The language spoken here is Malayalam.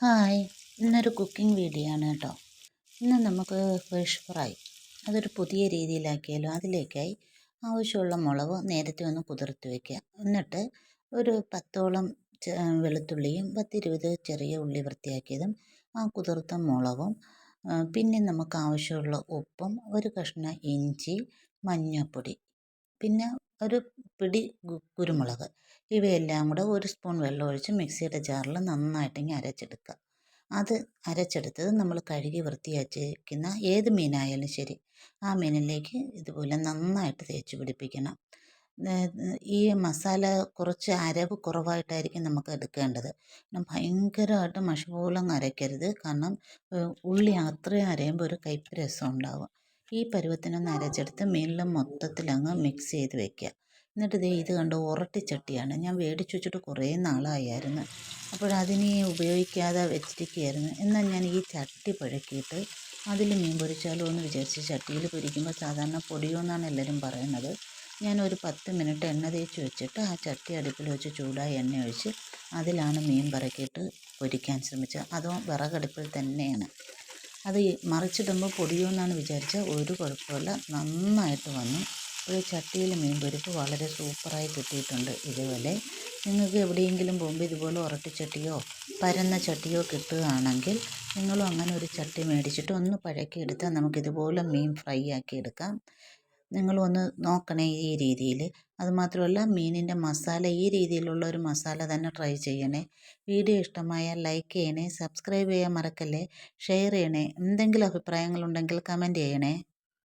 ഹായ്, ഇന്നൊരു കുക്കിംഗ് വീഡിയോ ആണ് കേട്ടോ. ഇന്ന് നമുക്ക് ഫിഷ് ഫ്രൈ അതൊരു പുതിയ രീതിയിലാക്കിയാലോ. അതിലേക്കായി ആവശ്യമുള്ള മുളക് നേരത്തെ ഒന്ന് കുതിർത്ത് വയ്ക്കുക. എന്നിട്ട് ഒരു 10ഓളം വെളുത്തുള്ളിയും 10-20 ചെറിയ ഉള്ളി വൃത്തിയാക്കിയതും ആ കുതിർത്ത മുളകും പിന്നെ നമുക്ക് ആവശ്യമുള്ള ഉപ്പും ഒരു കഷ്ണം ഇഞ്ചി, മഞ്ഞൾപ്പൊടി, പിന്നെ ഒരു പിടി കുരുമുളക്, ഇവയെല്ലാം കൂടെ ഒരു സ്പൂൺ വെള്ളം ഒഴിച്ച് മിക്സിയുടെ ജാറിൽ നന്നായിട്ടിങ്ങ് അരച്ചെടുക്കുക. അത് അരച്ചെടുത്തത് നമ്മൾ കഴുകി വൃത്തിയാക്കിയിരിക്കുന്ന ഏത് മീനായാലും ശരി, ആ മീനിലേക്ക് ഇതുപോലെ നന്നായിട്ട് തേച്ച് പിടിപ്പിക്കണം. ഈ മസാല കുറച്ച് അരവ് കുറവായിട്ടായിരിക്കും നമുക്ക് എടുക്കേണ്ടത്. ഭയങ്കരമായിട്ട് മഷി പോലെ അരയ്ക്കരുത്. കാരണം ഉള്ളി അത്രയും അരയുമ്പോൾ ഒരു കയ്പ്പ് രസം ഉണ്ടാകും. ഈ പരുവത്തിനൊന്ന് അരച്ചെടുത്ത് മീനിൽ മൊത്തത്തിലങ്ങ് മിക്സ് ചെയ്ത് വെക്കുക. എന്നിട്ട് ഇത് കണ്ട് ഉരട്ടിച്ചട്ടിയാണ് ഞാൻ മേടിച്ച് വെച്ചിട്ട് കുറേ നാളായായിരുന്നു. അപ്പോഴതിനി ഉപയോഗിക്കാതെ വെച്ചിരിക്കുകയായിരുന്നു. എന്നാൽ ഞാൻ ഈ ചട്ടി പുഴക്കിയിട്ട് അതിൽ മീൻ പൊരിച്ചാലോ എന്ന് വിചാരിച്ച് ചട്ടിയിൽ പൊരിക്കുമ്പോൾ സാധാരണ പൊടിയുമെന്നാണ് എല്ലാവരും പറയുന്നത്. ഞാനൊരു 10 മിനിറ്റ് എണ്ണ തേച്ച് വെച്ചിട്ട് ആ ചട്ടി അടുപ്പിൽ വെച്ച് ചൂടായ എണ്ണ ഒഴിച്ച് അതിലാണ് മീൻ പറക്കിയിട്ട് പൊരിക്കാൻ ശ്രമിച്ചത്. അതും വിറകടുപ്പിൽ തന്നെയാണ്. അത് മറിച്ചിടുമ്പോൾ പൊടിയുമെന്നാണ് വിചാരിച്ചാൽ ഒരു കുഴപ്പമില്ല, നന്നായിട്ട് വന്നു. ഒരു ചട്ടിയിൽ മീൻ പൊരിപ്പ് വളരെ സൂപ്പറായി കിട്ടിയിട്ടുണ്ട്. ഇതുപോലെ നിങ്ങൾക്ക് എവിടെയെങ്കിലും പോകുമ്പോൾ ഇതുപോലെ ഉരട്ടിച്ചട്ടിയോ പരന്ന ചട്ടിയോ കിട്ടുകയാണെങ്കിൽ നിങ്ങളും അങ്ങനെ ഒരു ചട്ടി മേടിച്ചിട്ട് ഒന്ന് പഴക്കിയെടുത്താൽ നമുക്കിതുപോലെ മീൻ ഫ്രൈ ആക്കി എടുക്കാം. നിങ്ങളൊന്ന് നോക്കണേ ഈ രീതിയിൽ. അതുമാത്രമല്ല മീനിൻ്റെ മസാല ഈ രീതിയിലുള്ള ഒരു മസാല തന്നെ ട്രൈ ചെയ്യണേ. വീഡിയോ ഇഷ്ടമായാൽ ലൈക്ക് ചെയ്യണേ, സബ്സ്ക്രൈബ് ചെയ്യാൻ മറക്കല്ലേ, ഷെയർ ചെയ്യണേ. എന്തെങ്കിലും അഭിപ്രായങ്ങളുണ്ടെങ്കിൽ കമൻറ്റ് ചെയ്യണേ.